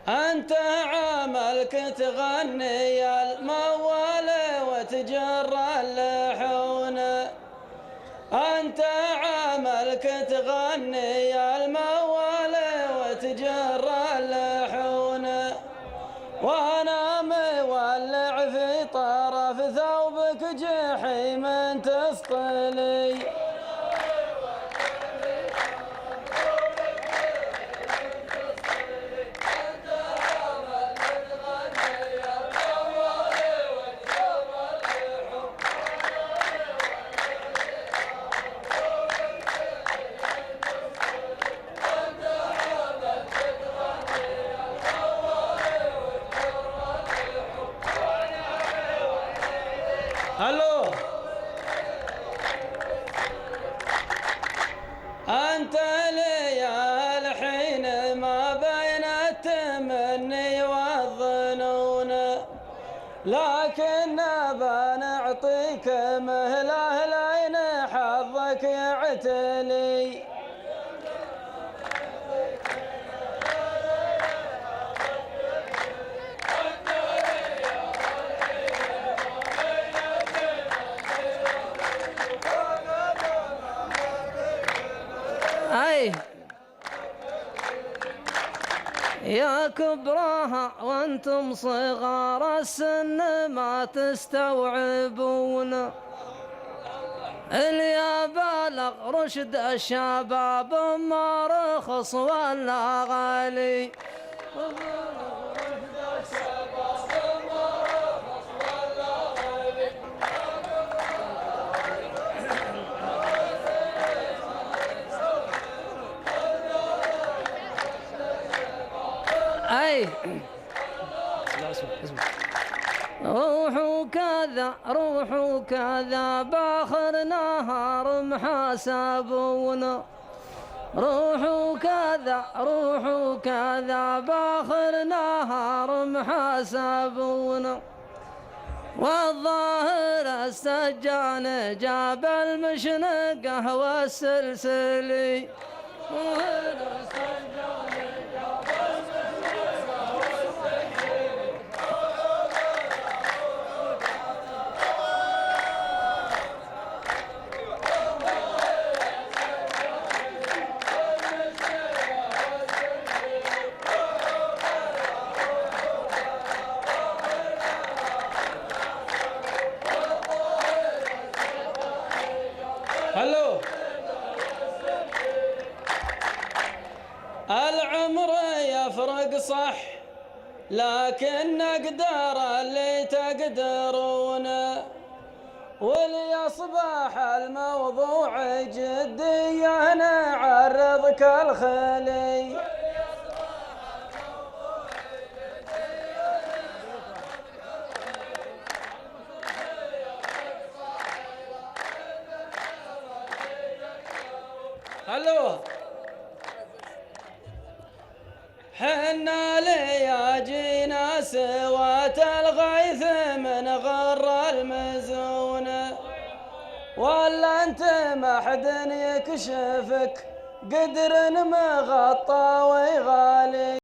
أنت عملك تغني الموال وتجرى اللحون، أنت عملك تغني الموال وتجرى اللحون، وأنا مولع في طرف ثوبك جحيم تسطلي. الو، أنت لي الحين ما بين التمني والظنون، لكن بنعطيك مهله لين حظك يعتلي. أي يا كبراها وانتم صغار السن ما تستوعبون، اللي بالغ رشد الشباب ما رخص ولا غالي. أي روحوا كذا روحوا كذا باخر نهار محاسبون، روحوا كذا باخر نهار محاسبون، والظاهر السجان جاب المشنقه والسلسلي. الو، العمر يفرق صح، لكن نقدر اللي تقدرون، وليصبح الموضوع جديا نعرضك الخلي. الو، حنا لياجينا سوات الغيث من غر المزون، ولا انت ما حد يكشفك قدر مغطى ويغالي.